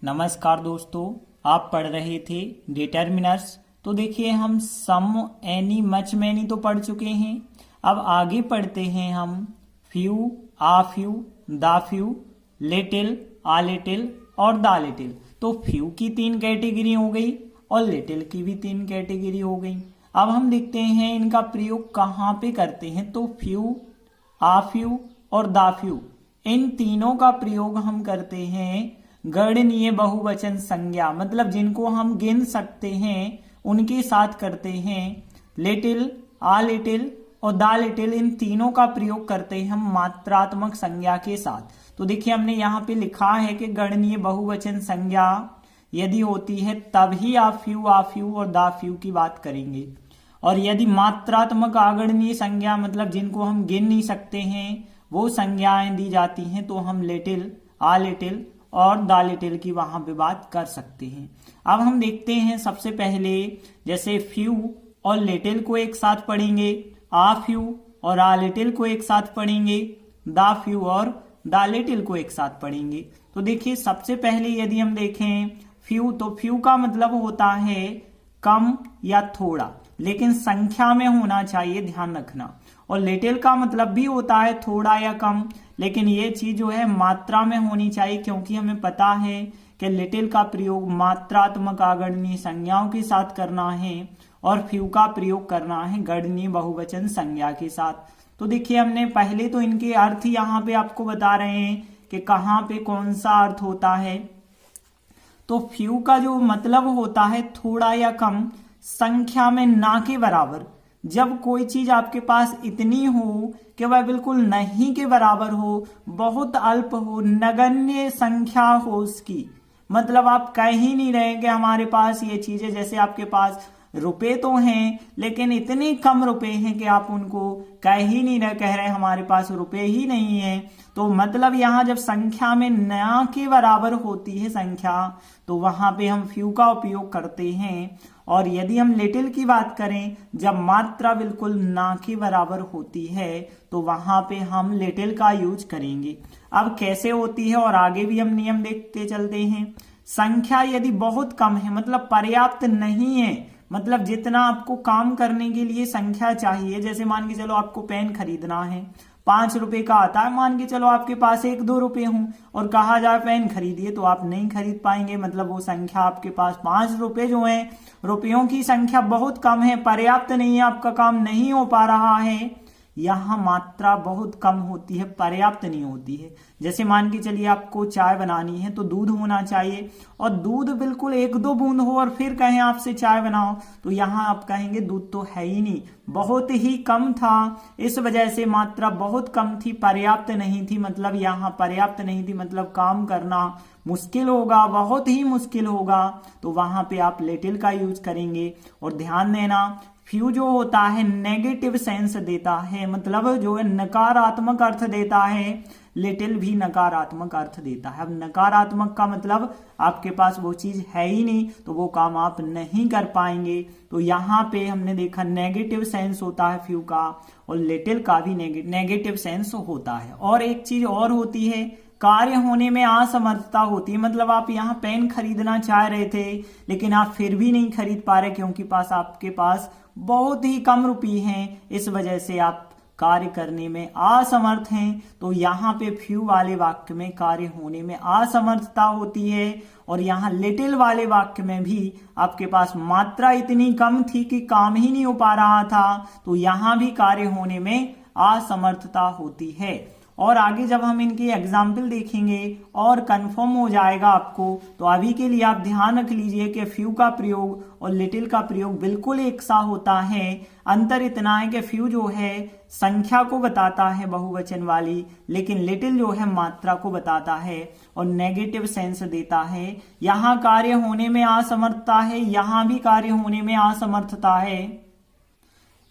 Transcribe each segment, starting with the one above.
नमस्कार दोस्तों, आप पढ़ रहे थे डिटर्मिनर्स। तो देखिए, हम सम, एनी, मच, मैनी तो पढ़ चुके हैं। अब आगे पढ़ते हैं हम few, uh few, the few, little, uh little और द लिटिल। तो फ्यू की 3 कैटेगरी हो गई और लिटिल की भी 3 कैटेगरी हो गई। अब हम देखते हैं इनका प्रयोग कहाँ पे करते हैं। तो फ्यू, आ फ्यू और द फ्यू, इन तीनों का प्रयोग हम करते हैं गणनीय बहुवचन संज्ञा, मतलब जिनको हम गिन सकते हैं उनके साथ करते हैं। लिटिल, आ लिटिल और द लिटिल, इन तीनों का प्रयोग करते हैं हम मात्रात्मक संज्ञा के साथ। तो देखिए, हमने यहाँ पे लिखा है कि गणनीय बहुवचन संज्ञा यदि होती है तभी आप फ्यू, आ फ्यू और द फ्यू की बात करेंगे। और यदि मात्रात्मक आगणनीय संज्ञा, मतलब जिनको हम गिन नहीं सकते हैं, वो संज्ञाएं दी जाती हैं, तो हम लिटिल, आ लिटिल और द लिटिल की वहां पे बात कर सकते हैं। अब हम देखते हैं सबसे पहले, जैसे फ्यू और लिटिल को एक साथ पढ़ेंगे, आ फ्यू और आ लिटिल को एक साथ पढ़ेंगे, द फ्यू और द लिटिल को एक साथ पढ़ेंगे। तो देखिए, सबसे पहले यदि हम देखें फ्यू, तो फ्यू का मतलब होता है कम या थोड़ा, लेकिन संख्या में होना चाहिए, ध्यान रखना। और लिटिल का मतलब भी होता है थोड़ा या कम, लेकिन ये चीज जो है मात्रा में होनी चाहिए, क्योंकि हमें पता है कि लिटिल का प्रयोग मात्रात्मक आगणनीय संज्ञाओं के साथ करना है और फ्यू का प्रयोग करना है गणनीय बहुवचन संज्ञा के साथ। तो देखिए, हमने पहले तो इनके अर्थ यहाँ पे आपको बता रहे हैं कि कहाँ पे कौन सा अर्थ होता है। तो फ्यू का जो मतलब होता है थोड़ा या कम, संख्या में ना के बराबर। जब कोई चीज आपके पास इतनी हो कि वह बिल्कुल नहीं के बराबर हो, बहुत अल्प हो, नगण्य संख्या हो उसकी, मतलब आप कह ही नहीं रहे कि हमारे पास ये चीज है। जैसे आपके पास रुपए तो हैं, लेकिन इतने कम रुपए हैं कि आप उनको कह ही नहीं रहे, कह रहे हमारे पास रुपए ही नहीं है। तो मतलब यहाँ जब संख्या में ना के बराबर होती है संख्या, तो वहां पे हम फ्यू का उपयोग करते हैं। और यदि हम लिटिल की बात करें, जब मात्रा बिल्कुल ना के बराबर होती है, तो वहां पे हम लिटिल का यूज करेंगे। अब कैसे होती है, और आगे भी हम नियम देखते चलते हैं। संख्या यदि बहुत कम है, मतलब पर्याप्त नहीं है, मतलब जितना आपको काम करने के लिए संख्या चाहिए, जैसे मान के चलो आपको पेन खरीदना है, 5 रुपए का आता है, मान के चलो आपके पास 1-2 रुपए हों और कहा जाए पेन खरीदिए, तो आप नहीं खरीद पाएंगे। मतलब वो संख्या आपके पास 5 रुपए जो है, रुपयों की संख्या बहुत कम है, पर्याप्त नहीं है, आपका काम नहीं हो पा रहा है। यहाँ मात्रा बहुत कम होती है, पर्याप्त नहीं होती है। जैसे मान के चलिए आपको चाय बनानी है, तो दूध होना चाहिए, और दूध बिल्कुल 1-2 बूंद हो और फिर कहें आपसे चाय बनाओ, तो यहाँ आप कहेंगे दूध तो है ही नहीं, बहुत ही कम था। इस वजह से मात्रा बहुत कम थी, पर्याप्त नहीं थी। मतलब यहाँ पर्याप्त नहीं थी, मतलब काम करना मुश्किल होगा, बहुत ही मुश्किल होगा, तो वहां पे आप लिटिल का यूज करेंगे। और ध्यान देना, फ्यू जो होता है नेगेटिव सेंस देता है, मतलब जो है नकारात्मक अर्थ देता है। लिटिल भी नकारात्मक अर्थ देता है। अब नकारात्मक का मतलब आपके पास वो चीज है ही नहीं, तो वो काम आप नहीं कर पाएंगे। तो यहाँ पे हमने देखा नेगेटिव सेंस होता है फ्यू का, और लिटिल का भी नेगेटिव सेंस होता है। और एक चीज और होती है, कार्य होने में असमर्थता होती है। मतलब आप यहाँ पेन खरीदना चाह रहे थे, लेकिन आप फिर भी नहीं खरीद पा रहे, क्योंकि आपके पास बहुत ही कम रुपये हैं, इस वजह से आप कार्य करने में असमर्थ हैं। तो यहाँ पे फ्यू वाले वाक्य में कार्य होने में असमर्थता होती है, और यहाँ लिटिल वाले वाक्य में भी आपके पास मात्रा इतनी कम थी कि काम ही नहीं हो पा रहा था, तो यहाँ भी कार्य होने में असमर्थता होती है। और आगे जब हम इनके एग्जाम्पल देखेंगे और कंफर्म हो जाएगा आपको। तो अभी के लिए आप ध्यान रख लीजिए कि फ्यू का प्रयोग और लिटिल का प्रयोग बिल्कुल एक सा होता है। अंतर इतना है कि फ्यू जो है संख्या को बताता है बहुवचन वाली, लेकिन लिटिल जो है मात्रा को बताता है और नेगेटिव सेंस देता है। यहाँ कार्य होने में असमर्थता है, यहाँ भी कार्य होने में असमर्थता है।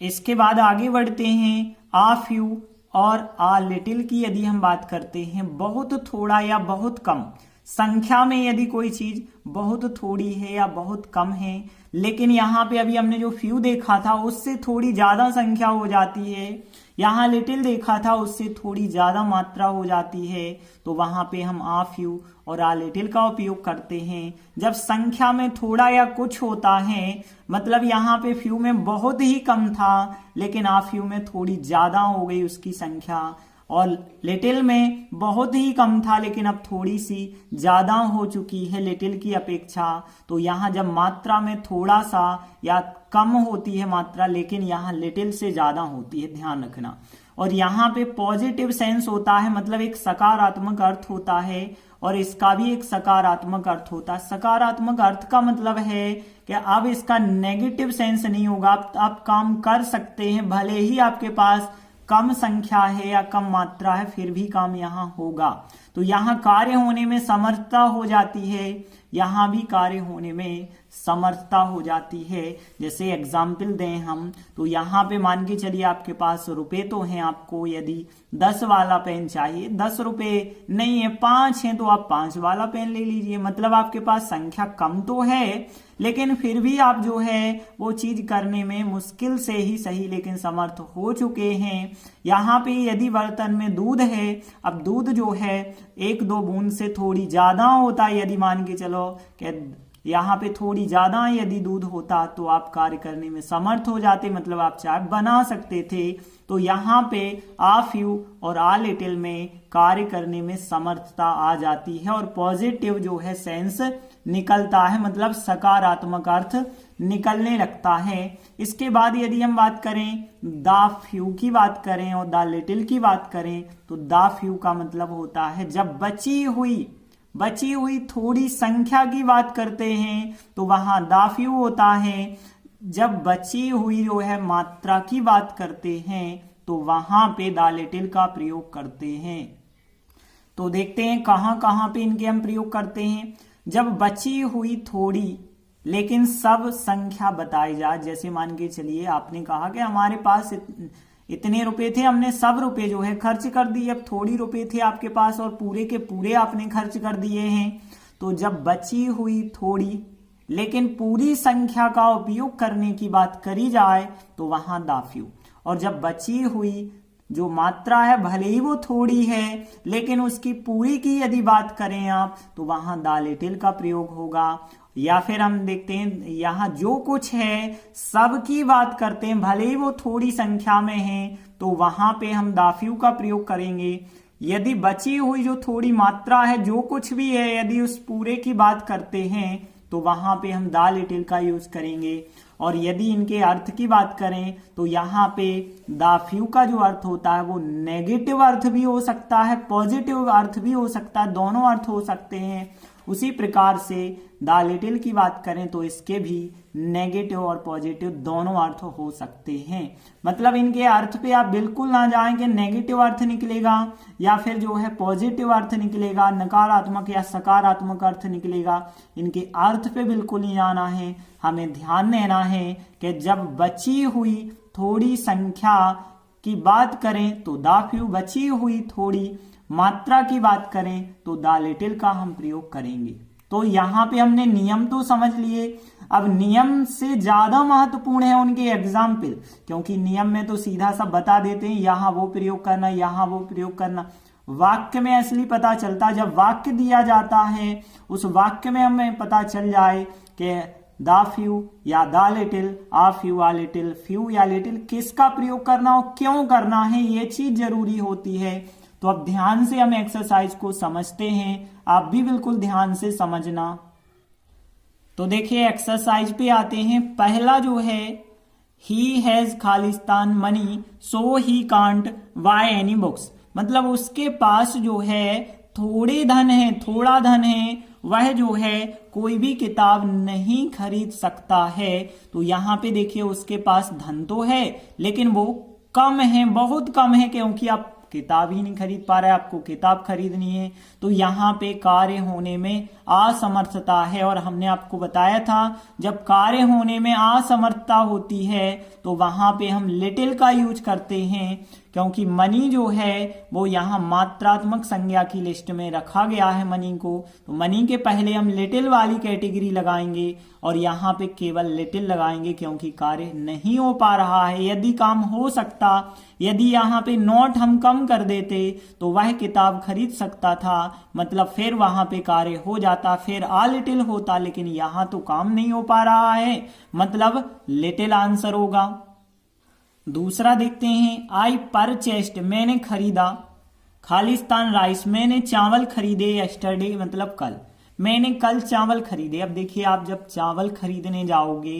इसके बाद आगे बढ़ते हैं। आ फ्यू और आ लिटिल की यदि हम बात करते हैं, बहुत थोड़ा या बहुत कम, संख्या में यदि कोई चीज बहुत थोड़ी है या बहुत कम है, लेकिन यहाँ पे अभी हमने जो फ्यू देखा था उससे थोड़ी ज्यादा संख्या हो जाती है, यहाँ लिटिल देखा था उससे थोड़ी ज्यादा मात्रा हो जाती है, तो वहां पे हम आ फ्यू और आ लिटिल का उपयोग करते हैं। जब संख्या में थोड़ा या कुछ होता है, मतलब यहाँ पे फ्यू में बहुत ही कम था लेकिन आ फ्यू में थोड़ी ज्यादा हो गई उसकी संख्या, और लिटिल में बहुत ही कम था लेकिन अब थोड़ी सी ज्यादा हो चुकी है लिटिल की अपेक्षा। तो यहाँ जब मात्रा में थोड़ा सा या कम होती है मात्रा, लेकिन यहाँ लिटिल से ज्यादा होती है, ध्यान रखना। और यहाँ पे पॉजिटिव सेंस होता है, मतलब एक सकारात्मक अर्थ होता है, और इसका भी एक सकारात्मक अर्थ होता है। सकारात्मक अर्थ का मतलब है कि अब इसका नेगेटिव सेंस नहीं होगा, आप काम कर सकते हैं, भले ही आपके पास कम संख्या है या कम मात्रा है, फिर भी काम यहाँ होगा। तो यहाँ कार्य होने में समर्थता हो जाती है, यहाँ भी कार्य होने में समर्थता हो जाती है। जैसे एग्जाम्पल दें हम, तो यहाँ पे मान के चलिए आपके पास रुपए तो हैं, आपको यदि 10 वाला पेन चाहिए, 10 रुपए नहीं है, 5 है, तो आप 5 वाला पेन ले लीजिए। मतलब आपके पास संख्या कम तो है, लेकिन फिर भी आप जो है वो चीज करने में मुश्किल से ही सही लेकिन समर्थ हो चुके हैं। यहाँ पे यदि बर्तन में दूध है, अब दूध जो है 1-2 बूंद से थोड़ी ज्यादा होता है, यदि मान के चलो कि यहाँ पे थोड़ी ज्यादा यदि दूध होता तो आप कार्य करने में समर्थ हो जाते, मतलब आप चाय बना सकते थे। तो यहाँ पे आ फ्यू और आ लिटिल में कार्य करने में समर्थता आ जाती है और पॉजिटिव जो है सेंस निकलता है, मतलब सकारात्मक अर्थ निकलने लगता है। इसके बाद यदि हम बात करें दा फ्यू की बात करें और दा लिटिल की बात करें, तो दा फ्यू का मतलब होता है जब बची हुई थोड़ी संख्या की बात करते हैं तो वहां दा फ्यू होता है। जब बची हुई जो है मात्रा की बात करते हैं तो वहां पे दा लिटिल का प्रयोग करते हैं। तो देखते हैं कहां कहां पे इनके हम प्रयोग करते हैं। जब बची हुई थोड़ी लेकिन सब संख्या बताई जाए, जैसे मान के चलिए आपने कहा कि हमारे पास इतने रुपए थे, हमने सब रुपए जो है खर्च कर दिए, अब थोड़ी रुपए थे आपके पास और पूरे के पूरे आपने खर्च कर दिए हैं। तो जब बची हुई थोड़ी लेकिन पूरी संख्या का उपयोग करने की बात करी जाए तो वहां दा फ्यू, और जब बची हुई जो मात्रा है भले ही वो थोड़ी है लेकिन उसकी पूरी की यदि बात करें आप तो वहां दा लिटिल का प्रयोग होगा। या फिर हम देखते हैं यहाँ जो कुछ है सब की बात करते हैं, भले ही वो थोड़ी संख्या में है तो वहां पे हम दा फ्यू का प्रयोग करेंगे। यदि बची हुई जो थोड़ी मात्रा है जो कुछ भी है यदि उस पूरे की बात करते हैं तो वहां पे हम दा लिटिल का यूज करेंगे। और यदि इनके अर्थ की बात करें तो यहाँ पे दा फ्यू का जो अर्थ होता है वो नेगेटिव अर्थ भी हो सकता है, पॉजिटिव अर्थ भी हो सकता है, दोनों अर्थ हो सकते हैं। उसी प्रकार से दा लिटिल की बात करें तो इसके भी नेगेटिव और पॉजिटिव दोनों अर्थ हो सकते हैं। मतलब इनके अर्थ पे आप बिल्कुल ना जाएं कि नेगेटिव अर्थ निकलेगा या फिर जो है पॉजिटिव अर्थ निकलेगा, नकारात्मक या सकारात्मक अर्थ निकलेगा, इनके अर्थ पे बिल्कुल नहीं आना है। हमें ध्यान देना है कि जब बची हुई थोड़ी संख्या की बात करें तो दा फ्यू, बची हुई थोड़ी मात्रा की बात करें तो दा लिटिल का हम प्रयोग करेंगे। तो यहाँ पे हमने नियम तो समझ लिए, अब नियम से ज्यादा महत्वपूर्ण है उनके एग्जाम्पल, क्योंकि नियम में तो सीधा सा बता देते हैं यहाँ वो प्रयोग करना, यहाँ वो प्रयोग करना। वाक्य में असली पता चलता जब वाक्य दिया जाता है, उस वाक्य में हमें पता चल जाए कि दा फ्यू या दा लिटिल, आ फ्यू आ लिटिल, फ्यू या लिटिल किसका प्रयोग करना और क्यों करना है, ये चीज जरूरी होती है। तो अब ध्यान से हम एक्सरसाइज को समझते हैं, आप भी बिल्कुल ध्यान से समझना। तो देखिए एक्सरसाइज पे आते हैं। पहला जो है ही has Khalistan money so he can't by any books, मतलब उसके पास जो है थोड़े धन है, थोड़ा धन है, वह जो है कोई भी किताब नहीं खरीद सकता है। तो यहाँ पे देखिए उसके पास धन तो है लेकिन वो कम है, बहुत कम है, क्योंकि आप किताब ही नहीं खरीद पा रहे, आपको किताब खरीदनी है। तो यहाँ पे कार्य होने में असमर्थता है, और हमने आपको बताया था जब कार्य होने में असमर्थता होती है तो वहां पे हम लिटिल का यूज करते हैं, क्योंकि मनी जो है वो यहाँ मात्रात्मक संज्ञा की लिस्ट में रखा गया है मनी को। तो मनी के पहले हम लिटिल वाली कैटेगरी लगाएंगे और यहाँ पे केवल लिटिल लगाएंगे क्योंकि कार्य नहीं हो पा रहा है। यदि काम हो सकता, यदि यहाँ पे नोट हम कम कर देते तो वह किताब खरीद सकता था, मतलब फिर वहां पे कार्य हो जाता, फिर आ लिटिल होता, लेकिन यहाँ तो काम नहीं हो पा रहा है, मतलब लिटिल आंसर होगा। दूसरा देखते हैं, आई परचेस्ड मैंने खरीदा, खालिस्तान राइस मैंने चावल खरीदे, यस्टरडे मतलब कल, मैंने कल चावल खरीदे। अब देखिए आप जब चावल खरीदने जाओगे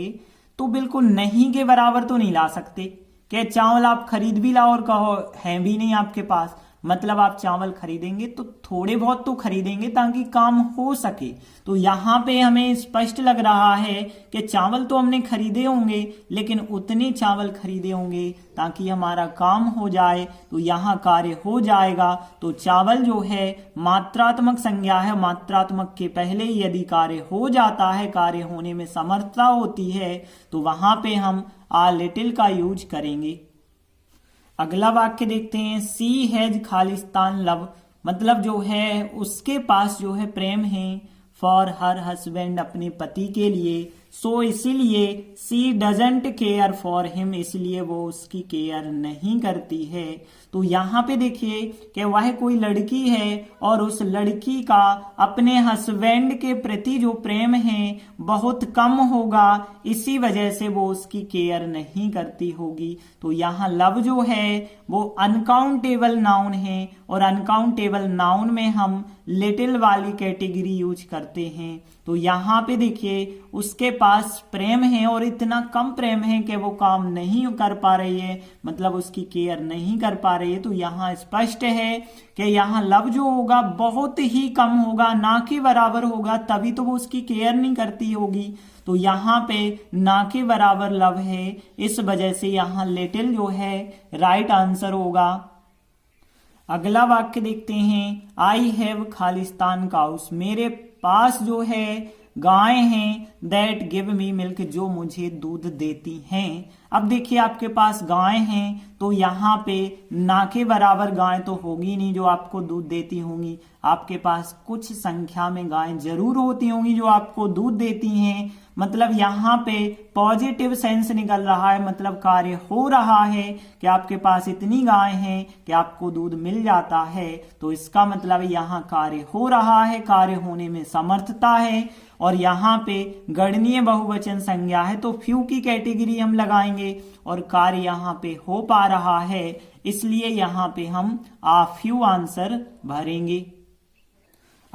तो बिल्कुल नहीं के बराबर तो नहीं ला सकते कि चावल आप खरीद भी लाओ और कहो है भी नहीं आपके पास, मतलब आप चावल खरीदेंगे तो थोड़े बहुत तो खरीदेंगे ताकि काम हो सके। तो यहाँ पे हमें स्पष्ट लग रहा है कि चावल तो हमने खरीदे होंगे लेकिन उतने चावल खरीदे होंगे ताकि हमारा काम हो जाए, तो यहाँ कार्य हो जाएगा। तो चावल जो है मात्रात्मक संज्ञा है, मात्रात्मक के पहले यदि कार्य हो जाता है, कार्य होने में समर्थता होती है, तो वहां पे हम आ लिटिल का यूज करेंगे। अगला वाक्य देखते हैं, सी हैज खालिस्तान लव, मतलब जो है उसके पास जो है प्रेम है, फॉर हर हस्बैंड अपने पति के लिए, सो इसीलिए सी डजंट केयर फॉर हिम, इसलिए वो उसकी केयर नहीं करती है। तो यहाँ पे देखिए कि वह कोई लड़की है और उस लड़की का अपने हस्बैंड के प्रति जो प्रेम है बहुत कम होगा, इसी वजह से वो उसकी केयर नहीं करती होगी। तो यहाँ लव जो है वो अनकाउंटेबल नाउन है और अनकाउंटेबल नाउन में हम लिटिल वाली कैटेगरी यूज करते हैं। तो यहाँ पे देखिए उसके पास प्रेम है और इतना कम प्रेम है कि वो काम नहीं कर पा रही है, मतलब उसकी केयर नहीं कर पा रही है। तो यहाँ स्पष्ट है कि यहाँ लव जो होगा बहुत ही कम होगा, ना के बराबर होगा, तभी तो वो उसकी केयर नहीं करती होगी। तो यहाँ पे ना के बराबर लव है, इस वजह से यहाँ लिटिल जो है राइट आंसर होगा। अगला वाक्य देखते हैं, आई हैव खालिस्तान काउस, मेरे पास जो है गाय हैं, दैट गिव मी मिल्क, जो मुझे दूध देती हैं। अब देखिए आपके पास गाय हैं तो यहाँ पे ना के बराबर गाय तो होगी नहीं जो आपको दूध देती होंगी, आपके पास कुछ संख्या में गायें जरूर होती होंगी जो आपको दूध देती हैं, मतलब यहाँ पे पॉजिटिव सेंस निकल रहा है, मतलब कार्य हो रहा है कि आपके पास इतनी गाय हैं कि आपको दूध मिल जाता है। तो इसका मतलब यहाँ कार्य हो रहा है, कार्य होने में समर्थता है, और यहाँ पे गणनीय बहुवचन संज्ञा है तो फ्यू की कैटेगरी हम लगाएंगे और कार्य यहाँ पे हो पा रहा है, इसलिए यहाँ पे हम आ फ्यू आंसर भरेंगे।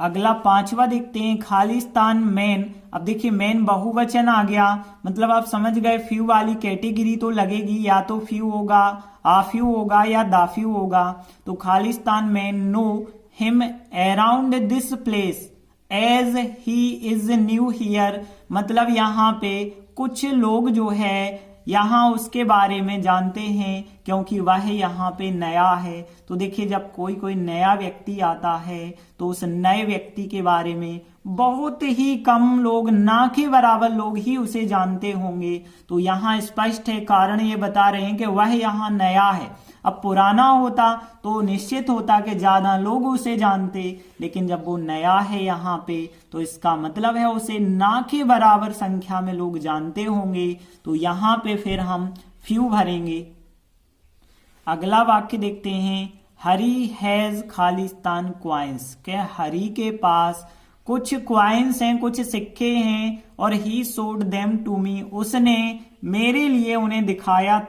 अगला पांचवा देखते हैं, खालिस्तान मैन। अब देखिए मैन बहुवचन आ गया, मतलब आप समझ गए फ्यू वाली कैटेगरी तो लगेगी, या तो फ्यू होगा, आ फ्यू होगा या दा फ्यू होगा। तो खालिस्तान man no him around this place as he is new here, मतलब यहाँ पे कुछ लोग जो है यहाँ उसके बारे में जानते हैं क्योंकि वह यहाँ पे नया है। तो देखिए जब कोई कोई नया व्यक्ति आता है तो उस नए व्यक्ति के बारे में बहुत ही कम लोग, ना के बराबर लोग ही उसे जानते होंगे। तो यहाँ स्पष्ट है, कारण ये बता रहे हैं कि वह यहाँ नया है। अब पुराना होता तो निश्चित होता कि ज्यादा लोग उसे जानते, लेकिन जब वो नया है यहाँ पे तो इसका मतलब है उसे ना के बराबर संख्या में लोग जानते होंगे। तो यहाँ पे फिर हम फ्यू भरेंगे। अगला वाक्य देखते हैं, हरी हैज खालिस्तान क्वाइंस, के हरी के पास कुछ क्वाइंस हैं, कुछ सिक्के हैं, और he showed them to me, उसने मेरे लिए उन्हें दिखाया।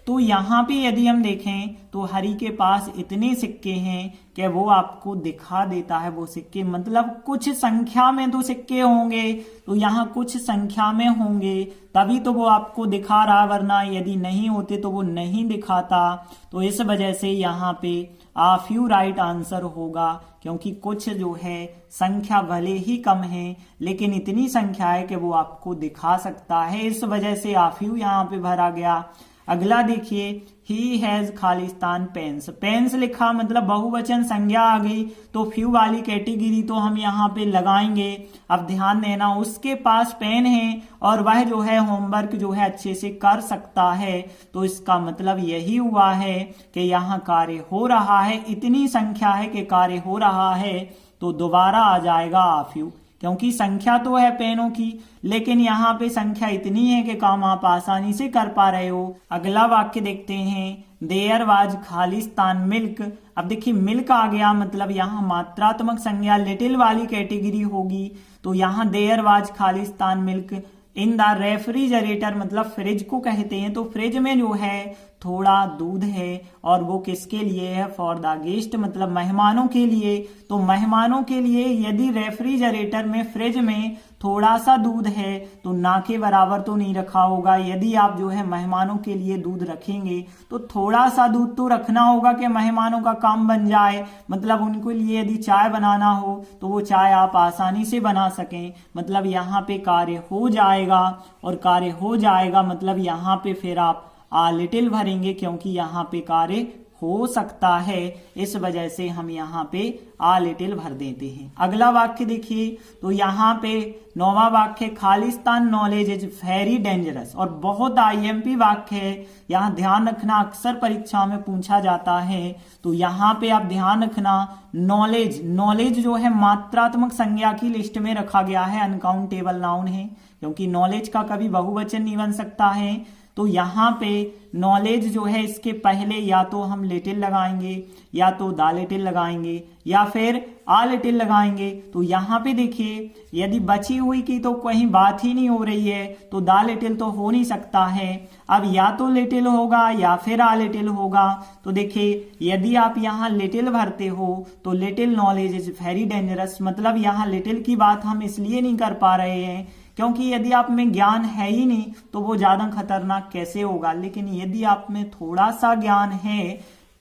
तो यहाँ पे यदि हम देखें तो हरी के पास इतने सिक्के हैं कि वो आपको दिखा देता है वो सिक्के, मतलब कुछ संख्या में तो सिक्के होंगे, तो यहाँ कुछ संख्या में होंगे तभी तो वो आपको दिखा रहा, वरना यदि नहीं होते तो वो नहीं दिखाता। तो इस वजह से यहाँ पे आ फ्यू राइट आंसर होगा, क्योंकि कुछ जो है संख्या भले ही कम है लेकिन इतनी संख्या है कि वो आपको दिखा सकता है, इस वजह से आ फ्यू यहाँ पे भरा गया। अगला देखिए, ही हैज खालिस्तान पेन्स। पेन्स लिखा मतलब बहुवचन संज्ञा आ गई, तो फ्यू वाली कैटेगरी तो हम यहाँ पे लगाएंगे। अब ध्यान देना, उसके पास पेन है और वह जो है होमवर्क जो है अच्छे से कर सकता है, तो इसका मतलब यही हुआ है कि यहाँ कार्य हो रहा है, इतनी संख्या है कि कार्य हो रहा है, तो दोबारा आ जाएगा आ फ्यू, क्योंकि संख्या तो है पेनों की, लेकिन यहाँ पे संख्या इतनी है कि काम आप आसानी से कर पा रहे हो। अगला वाक्य देखते हैं, देयर वाज खालिस्तान मिल्क। अब देखिए मिल्क आ गया, मतलब यहाँ मात्रात्मक संज्ञा लिटिल वाली कैटेगरी होगी, तो यहाँ देयर वाज खालिस्तान मिल्क इन द रेफ्रिजरेटर, मतलब फ्रिज को कहते हैं, तो फ्रिज में जो है थोड़ा दूध है और वो किसके लिए है, फॉर द गेस्ट, मतलब मेहमानों के लिए। तो मेहमानों के लिए यदि रेफ्रिजरेटर में, फ्रिज में थोड़ा सा दूध है तो ना के बराबर तो नहीं रखा होगा। यदि आप जो है मेहमानों के लिए दूध रखेंगे तो थोड़ा सा दूध तो रखना होगा कि मेहमानों का काम बन जाए, मतलब उनके लिए यदि चाय बनाना हो तो वो चाय आप आसानी से बना सकें, मतलब यहाँ पे कार्य हो जाएगा। और कार्य हो जाएगा मतलब यहाँ पे फिर आप आ लिटिल भरेंगे, क्योंकि यहाँ पे कार्य हो सकता है, इस वजह से हम यहाँ पे आ लिटिल भर देते हैं। अगला वाक्य देखिए, तो यहाँ पे 9वां वाक्य, Khalistan knowledge is very dangerous, और बहुत आईएमपी वाक्य है, यहाँ ध्यान रखना, अक्सर परीक्षा में पूछा जाता है। तो यहाँ पे आप ध्यान रखना, नॉलेज, नॉलेज जो है मात्रात्मक संज्ञा की लिस्ट में रखा गया है, अनकाउंटेबल नाउन है, क्योंकि नॉलेज का कभी बहुवचन नहीं बन सकता है। तो यहाँ पे नॉलेज जो है इसके पहले या तो हम लिटिल लगाएंगे, या तो द लिटिल लगाएंगे, या फिर आ लिटिल लगाएंगे। तो यहाँ पे देखिए, यदि बची हुई की तो कहीं बात ही नहीं हो रही है, तो द लिटिल तो हो नहीं सकता है। अब या तो लिटिल होगा या फिर आ लिटिल होगा। तो देखिए, यदि आप यहाँ लिटिल भरते हो तो little knowledge is very dangerous, मतलब यहाँ लिटिल की बात हम इसलिए नहीं कर पा रहे हैं क्योंकि यदि आप में ज्ञान है ही नहीं तो वो ज्यादा खतरनाक कैसे होगा। लेकिन यदि आप में थोड़ा सा ज्ञान है,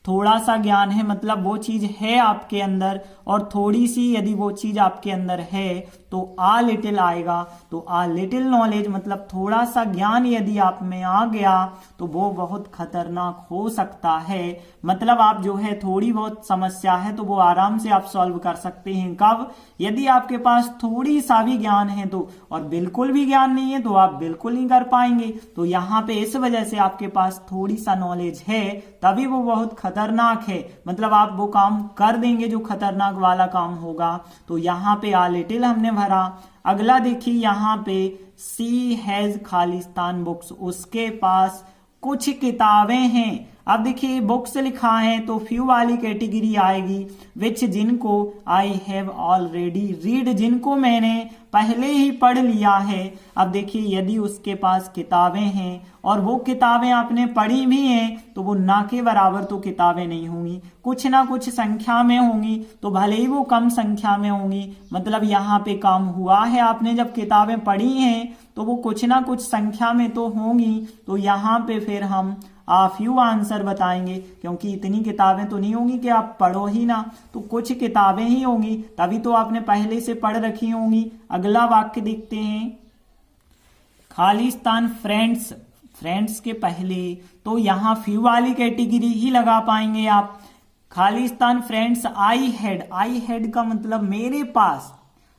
थोड़ा सा ज्ञान है मतलब वो चीज है आपके अंदर, और थोड़ी सी यदि वो चीज आपके अंदर है तो आ लिटिल आएगा। तो आ लिटिल नॉलेज मतलब थोड़ा सा ज्ञान यदि आप में आ गया तो वो बहुत खतरनाक हो सकता है। मतलब आप जो है थोड़ी बहुत समस्या है तो वो आराम से आप सॉल्व कर सकते हैं। कब? यदि आपके पास थोड़ी सा भी ज्ञान है तो, और बिल्कुल भी ज्ञान नहीं है तो आप बिल्कुल नहीं कर पाएंगे। तो यहाँ पे इस वजह से आपके पास थोड़ी सा नॉलेज है तभी वो बहुत खतरनाक है, मतलब आप वो काम कर देंगे जो खतरनाक वाला काम होगा। तो यहाँ पे आ लिटिल हमने भरा। अगला देखिए, यहाँ पे सी हैज खालिस्तान बुक्स, उसके पास कुछ किताबें हैं। अब देखिए बुक्स लिखा है तो फ्यू वाली कैटेगरी आएगी, विच जिनको आई हैव ऑलरेडी रीड, जिनको मैंने पहले ही पढ़ लिया है। अब देखिए यदि उसके पास किताबें हैं और वो किताबें आपने पढ़ी भी हैं तो वो ना के बराबर तो किताबें नहीं होंगी, कुछ ना कुछ संख्या में होंगी, तो भले ही वो कम संख्या में होंगी, मतलब यहाँ पे काम हुआ है, आपने जब किताबें पढ़ी हैं तो वो कुछ ना कुछ संख्या में तो होंगी। तो यहाँ पे फिर हम आ फ्यू आंसर बताएंगे, क्योंकि इतनी किताबें तो नहीं होंगी कि आप पढ़ो ही ना, तो कुछ किताबें ही होंगी, तभी तो आपने पहले से पढ़ रखी होंगी। अगला वाक्य देखते हैं, खालिस्तान फ्रेंड्स, फ्रेंड्स के पहले तो यहाँ फ्यू वाली कैटेगरी ही लगा पाएंगे आप। खालिस्तान फ्रेंड्स आई हैड का मतलब मेरे पास,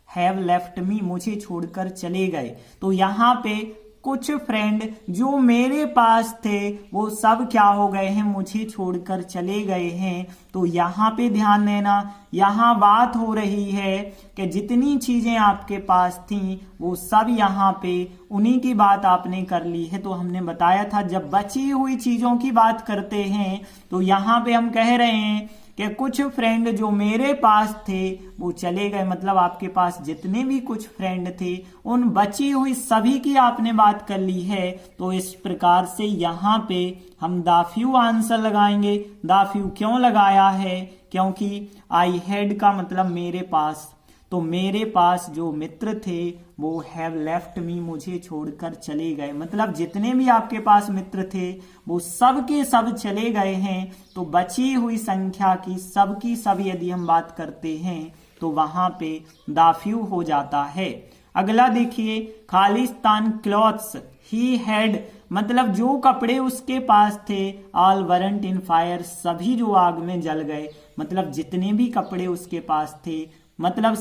हैव लेफ्ट मी मुझे छोड़कर चले गए। तो यहाँ पे कुछ फ्रेंड जो मेरे पास थे वो सब क्या हो गए हैं, मुझे छोड़कर चले गए हैं। तो यहाँ पे ध्यान देना, यहाँ बात हो रही है कि जितनी चीजें आपके पास थी वो सब यहाँ पे उन्हीं की बात आपने कर ली है। तो हमने बताया था जब बची हुई चीजों की बात करते हैं तो यहाँ पे हम कह रहे हैं कि कुछ फ्रेंड जो मेरे पास थे वो चले गए, मतलब आपके पास जितने भी कुछ फ्रेंड थे उन बची हुई सभी की आपने बात कर ली है। तो इस प्रकार से यहाँ पे हम द फ्यू आंसर लगाएंगे। द फ्यू क्यों लगाया है? क्योंकि आई हैड का मतलब मेरे पास, तो मेरे पास जो मित्र थे वो हैव लेफ्ट मी मुझे छोड़कर चले गए, मतलब जितने भी आपके पास मित्र थे वो सब के सब चले गए हैं। तो बची हुई संख्या की सब यदि हम बात करते हैं तो वहां पे द फ्यू हो जाता है। अगला देखिए, खालिस्तान क्लॉथ्स ही हैड, मतलब जो कपड़े उसके पास थे, ऑल वरंट इन फायर, सभी जो आग में जल गए। मतलब जितने भी कपड़े उसके पास थे, मतलब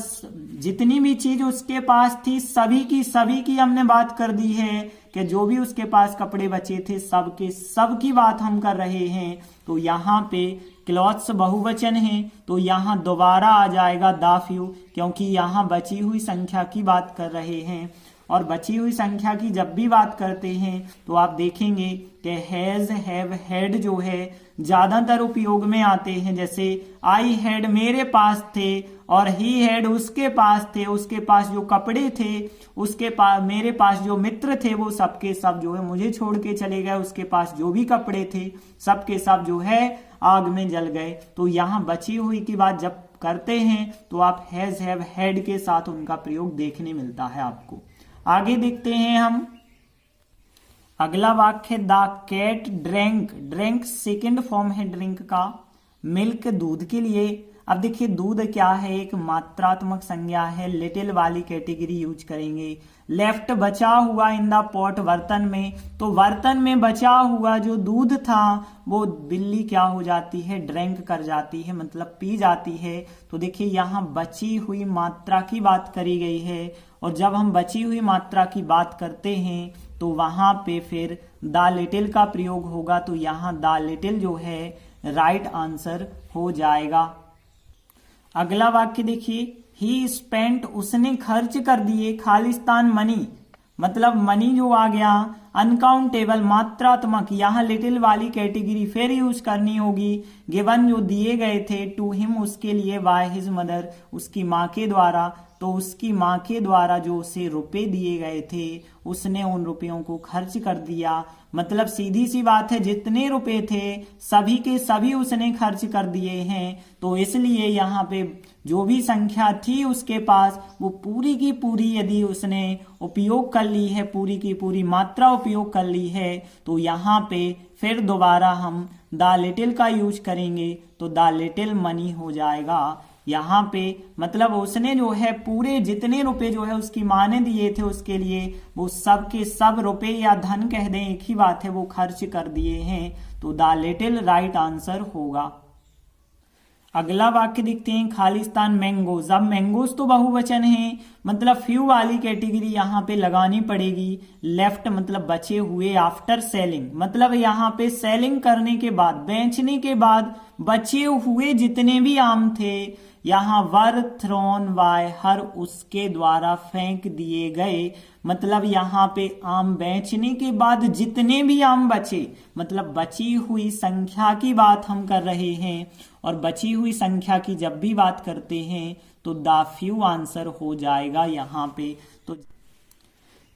जितनी भी चीज उसके पास थी, सभी की हमने बात कर दी है कि जो भी उसके पास कपड़े बचे थे सब की बात हम कर रहे हैं। तो यहाँ पे क्लॉथ्स बहुवचन है, तो यहाँ दोबारा आ जाएगा द फ्यू, क्योंकि यहाँ बची हुई संख्या की बात कर रहे हैं। और बची हुई संख्या की जब भी बात करते हैं तो आप देखेंगे कि हैज, हैव, हैड जो है ज्यादातर उपयोग में आते हैं। जैसे आई हैड मेरे पास थे, और ही हैड उसके पास थे, उसके पास जो कपड़े थे, उसके पास मेरे पास जो मित्र थे वो सबके सब जो है मुझे छोड़ के चले गए, उसके पास जो भी कपड़े थे सबके सब जो है आग में जल गए। तो यहाँ बची हुई की बात जब करते हैं तो आप हैज, हैव, हैड के साथ उनका प्रयोग देखने मिलता है आपको। आगे देखते हैं हम अगला वाक्य, the cat drank, drank second form है ड्रिंक का, मिल्क दूध के लिए। अब देखिए दूध क्या है, एक मात्रात्मक संज्ञा है, लिटिल वाली कैटेगरी यूज करेंगे। लेफ्ट बचा हुआ इन द पॉट, बर्तन में, तो बर्तन में बचा हुआ जो दूध था वो बिल्ली क्या हो जाती है, ड्रिंक कर जाती है, मतलब पी जाती है। तो देखिए यहाँ बची हुई मात्रा की बात करी गई है, और जब हम बची हुई मात्रा की बात करते हैं तो वहां पे फिर द लिटिल का प्रयोग होगा। तो यहाँ द लिटिल जो है राइट आंसर हो जाएगा। अगला वाक्य देखिए, ही स्पेंट, उसने खर्च कर दिए, खालिस्तान मनी, मतलब मनी जो आ गया, अनकाउंटेबल मात्रात्मक, यहाँ लिटिल वाली कैटेगरी फिर यूज करनी होगी। गिवन जो दिए गए थे, टू हिम उसके लिए, बाय हिज मदर उसकी माँ के द्वारा, तो उसकी माँ के द्वारा जो उसे रुपए दिए गए थे उसने उन रुपयों को खर्च कर दिया। मतलब सीधी सी बात है, जितने रुपए थे सभी के सभी उसने खर्च कर दिए हैं। तो इसलिए यहाँ पे जो भी संख्या थी उसके पास वो पूरी की पूरी यदि उसने उपयोग कर ली है, पूरी की पूरी मात्रा उपयोग कर ली है, तो यहाँ पे फिर दोबारा हम द लिटिल का यूज करेंगे, तो द लिटिल मनी हो जाएगा। यहाँ पे मतलब उसने जो है पूरे जितने रुपए जो है उसकी माँ ने दिए थे उसके लिए, वो सब के सब रुपए या धन कह दें एक ही बात है, वो खर्च कर दिए हैं। तो द लिटिल राइट आंसर होगा। अगला वाक्य देखते हैं, खालिस्तान मैंगोज। अब मैंगोज तो बहुवचन है, मतलब फ्यू वाली कैटेगरी यहाँ पे लगानी पड़ेगी। लेफ्ट मतलब बचे हुए, आफ्टर सेलिंग मतलब यहाँ पे सेलिंग करने के बाद, बेचने के बाद बचे हुए जितने भी आम थे यहाँ वर थ्रोन बाय हर, उसके द्वारा फेंक दिए गए। मतलब यहाँ पे आम बेचने के बाद जितने भी आम बचे, मतलब बची हुई संख्या की बात हम कर रहे हैं, और बची हुई संख्या की जब भी बात करते हैं तो द फ्यू आंसर हो जाएगा यहाँ पे।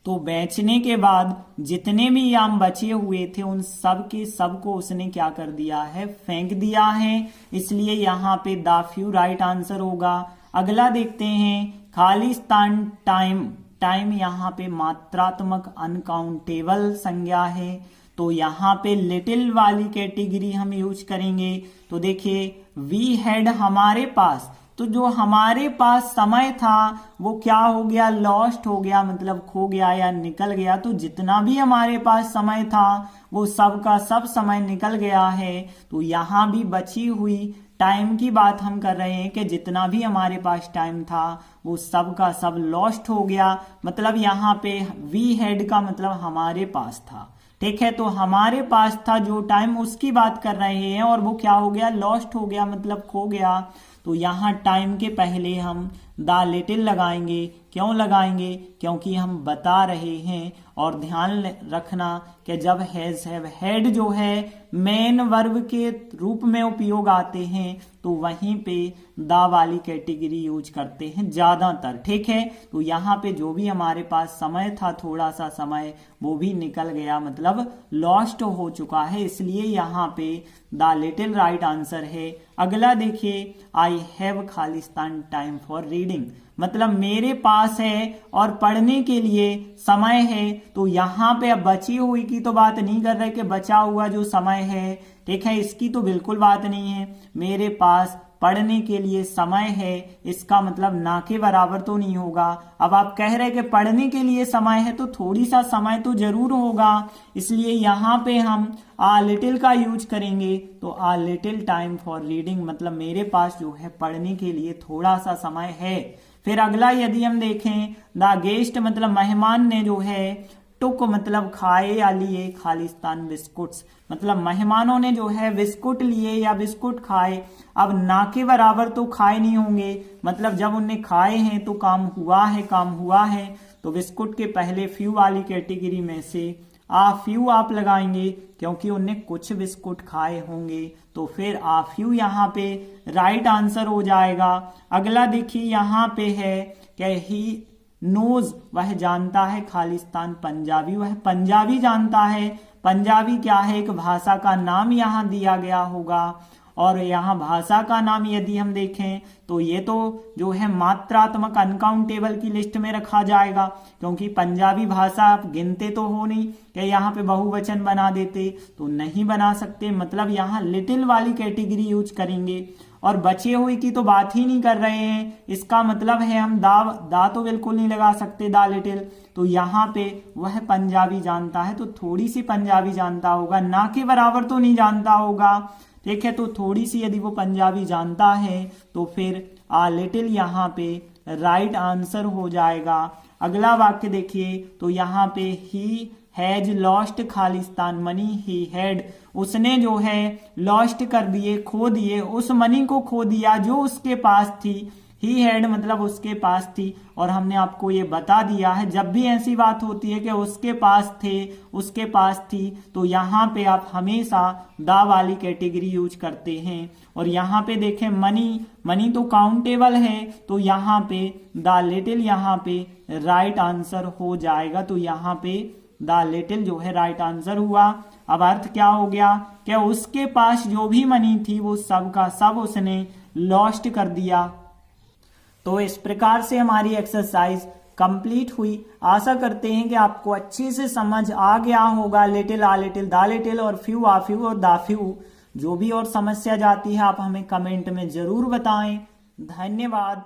तो बेचने के बाद जितने भी आम बचे हुए थे उन सब के सब को उसने क्या कर दिया है, फेंक दिया है, इसलिए यहाँ पे द फ्यू राइट आंसर होगा। अगला देखते हैं, खालिस्तान टाइम, टाइम यहाँ पे मात्रात्मक अनकाउंटेबल संज्ञा है, तो यहाँ पे लिटिल वाली कैटेगरी हम यूज करेंगे। तो देखिए वी हैड हमारे पास, तो जो हमारे पास समय था वो क्या हो गया, लॉस्ट हो गया, मतलब खो गया या निकल गया। तो जितना भी हमारे पास समय था वो सब का सब समय निकल गया है। तो यहाँ भी बची हुई टाइम की बात हम कर रहे हैं कि जितना भी हमारे पास टाइम था वो सब का सब लॉस्ट हो गया। मतलब यहाँ पे वी हैड का मतलब हमारे पास था, ठीक है। तो हमारे पास था जो टाइम उसकी बात कर रहे हैं, और वो क्या हो गया, लॉस्ट हो गया, मतलब खो गया। तो यहाँ टाइम के पहले हम द लिटिल लगाएंगे। क्यों लगाएंगे, क्योंकि हम बता रहे हैं, और ध्यान रखना कि जब हैज हैव हैड जो है मेन वर्ब के रूप में उपयोग आते हैं तो वहीं पे द वाली कैटेगरी यूज करते हैं ज्यादातर, ठीक है। तो यहाँ पे जो भी हमारे पास समय था, थोड़ा सा समय, वो भी निकल गया, मतलब लॉस्ट हो चुका है, इसलिए यहाँ पे द लिटिल राइट आंसर है। अगला देखिए, I have Khalistan time for reading, मतलब मेरे पास है और पढ़ने के लिए समय है। तो यहाँ पे अब बची हुई की तो बात नहीं कर रहे कि बचा हुआ जो समय है, ठीक है, इसकी तो बिल्कुल बात नहीं है। मेरे पास पढ़ने के लिए समय है, इसका मतलब ना के बराबर तो नहीं होगा। अब आप कह रहे हैं कि पढ़ने के लिए समय है तो थोड़ी सा समय तो जरूर होगा, इसलिए यहाँ पे हम आ लिटिल का यूज करेंगे। तो आ लिटिल टाइम फॉर रीडिंग, मतलब मेरे पास जो है पढ़ने के लिए थोड़ा सा समय है। फिर अगला यदि हम देखें, द गेस्ट मतलब मेहमान ने जो है टुक मतलब खाए या लिए खालिस्तान बिस्कुट्स, मतलब मेहमानों ने जो है बिस्कुट लिए या बिस्कुट खाए। अब ना के बराबर तो खाए नहीं होंगे, मतलब जब उनने खाए हैं तो काम हुआ है, काम हुआ है। तो बिस्कुट के पहले फ्यू वाली कैटेगरी में से आ फ्यू आप लगाएंगे क्योंकि उनने कुछ बिस्कुट खाए होंगे, तो फिर आ फ्यू यहाँ पे राइट आंसर हो जाएगा। अगला देखिए यहाँ पे है कि ही नोज, वह जानता है खालिस्तान पंजाबी, वह पंजाबी जानता है। पंजाबी क्या है, एक भाषा का नाम यहाँ दिया गया होगा। और यहाँ भाषा का नाम यदि हम देखें तो ये तो जो है मात्रात्मक अनकाउंटेबल की लिस्ट में रखा जाएगा, क्योंकि पंजाबी भाषा आप गिनते तो हो नहीं कि यहाँ पे बहुवचन बना देते, तो नहीं बना सकते, मतलब यहाँ लिटिल वाली कैटेगरी यूज करेंगे। और बचे हुए की तो बात ही नहीं कर रहे हैं, इसका मतलब है हम दा तो बिल्कुल नहीं लगा सकते, दा लिटिल। तो यहाँ पे वह पंजाबी जानता है, तो थोड़ी सी पंजाबी जानता होगा, ना के बराबर तो नहीं जानता होगा, ठीक है। तो थोड़ी सी यदि वो पंजाबी जानता है तो फिर आ लिटिल यहाँ पे राइट आंसर हो जाएगा। अगला वाक्य देखिए, तो यहाँ पे he has lost Khalistan money, he had, उसने जो है लॉस्ट कर दिए, खो दिए, उस मनी को खो दिया जो उसके पास थी। ही हैड मतलब उसके पास थी, और हमने आपको ये बता दिया है जब भी ऐसी बात होती है कि उसके पास थे, उसके पास थी, तो यहाँ पे आप हमेशा दा वाली कैटेगरी यूज करते हैं। और यहाँ पे देखें मनी तो काउंटेबल है, तो यहाँ पे द लिटिल यहाँ पे राइट आंसर हो जाएगा। तो यहाँ पे द लिटिल जो है राइट आंसर हुआ। अब अर्थ क्या हो गया कि उसके पास जो भी मनी थी वो सब का सब उसने लॉस्ट कर दिया। तो इस प्रकार से हमारी एक्सरसाइज कंप्लीट हुई। आशा करते हैं कि आपको अच्छे से समझ आ गया होगा। लिटिल, आ लिटिल, दा लिटिल और फ्यू, आ फ्यू और दा फ्यू। जो भी और समस्या जाती है आप हमें कमेंट में जरूर बताएं। धन्यवाद।